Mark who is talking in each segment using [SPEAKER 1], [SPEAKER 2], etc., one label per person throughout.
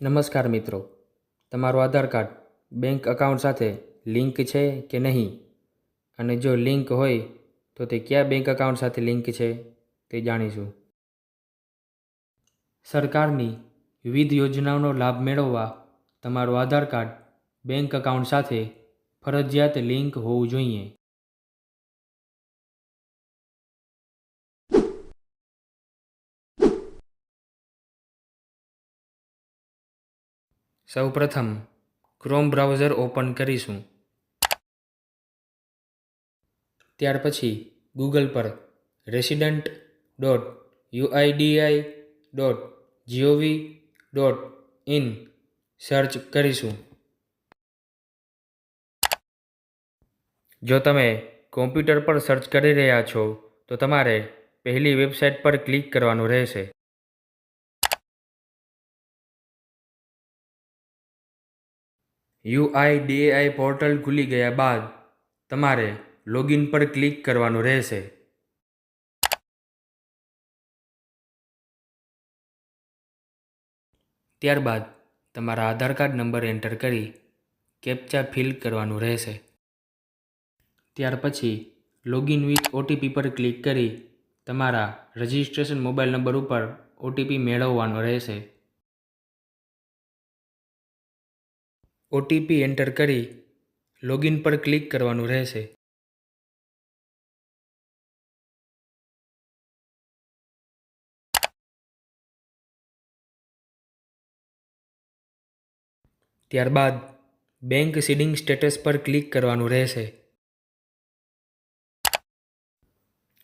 [SPEAKER 1] નમસ્કાર મિત્રો, તમારું આધાર કાર્ડ બેંક એકાઉન્ટ સાથે લિંક છે કે નહીં અને જો લિંક હોય તો તે કયા બેંક એકાઉન્ટ સાથે લિંક છે તે જાણીશું. સરકારની વિવિધ યોજનાઓનો લાભ મેળવવા તમારું આધાર કાર્ડ બેંક એકાઉન્ટ સાથે ફરજિયાત લિંક હોવું જોઈએ. સૌપ્રથમ ક્રોમ બ્રાઉઝર ઓપન કરીશું. ત્યાર પછી ગૂગલ પર resident.uidi.gov.in સર્ચ કરીશું. જો તમે કોમ્પ્યુટર પર સર્ચ કરી રહ્યા છો તો તમારે પહેલી વેબસાઇટ પર ક્લિક કરવાનું રહેશે. UIDAI પોર્ટલ ખુલી ગયા બાદ તમારે લોગિન પર ક્લિક કરવાનું રહેશે. ત્યારબાદ તમારા આધાર કાર્ડ નંબર એન્ટર કરી કેપ્ચા ફિલ કરવાનું રહેશે. ત્યાર પછી લોગિન વિથ OTP પર ક્લિક કરી તમારા રજિસ્ટ્રેશન મોબાઈલ નંબર ઉપર OTP મેળવવાનો રહેશે. OTP એન્ટર કરી લોગિન પર ક્લિક કરવાનું રહેશે. ત્યારબાદ બેંક સીડિંગ સ્ટેટસ પર ક્લિક કરવાનું રહેશે.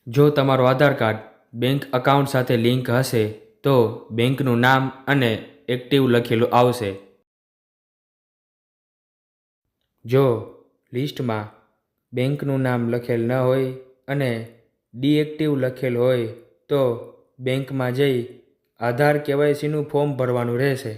[SPEAKER 1] જો તમારો આધાર કાર્ડ બેંક એકાઉન્ટ સાથે લિંક હશે તો બેંકનું નામ અને એક્ટિવ લખેલું આવશે. જો લિસ્ટમાં બેંકનું નામ લખેલ ન હોય અને ડીએક્ટિવ લખેલ હોય તો બેંકમાં જઈ આધાર KYCનું ફોર્મ ભરવાનું રહેશે.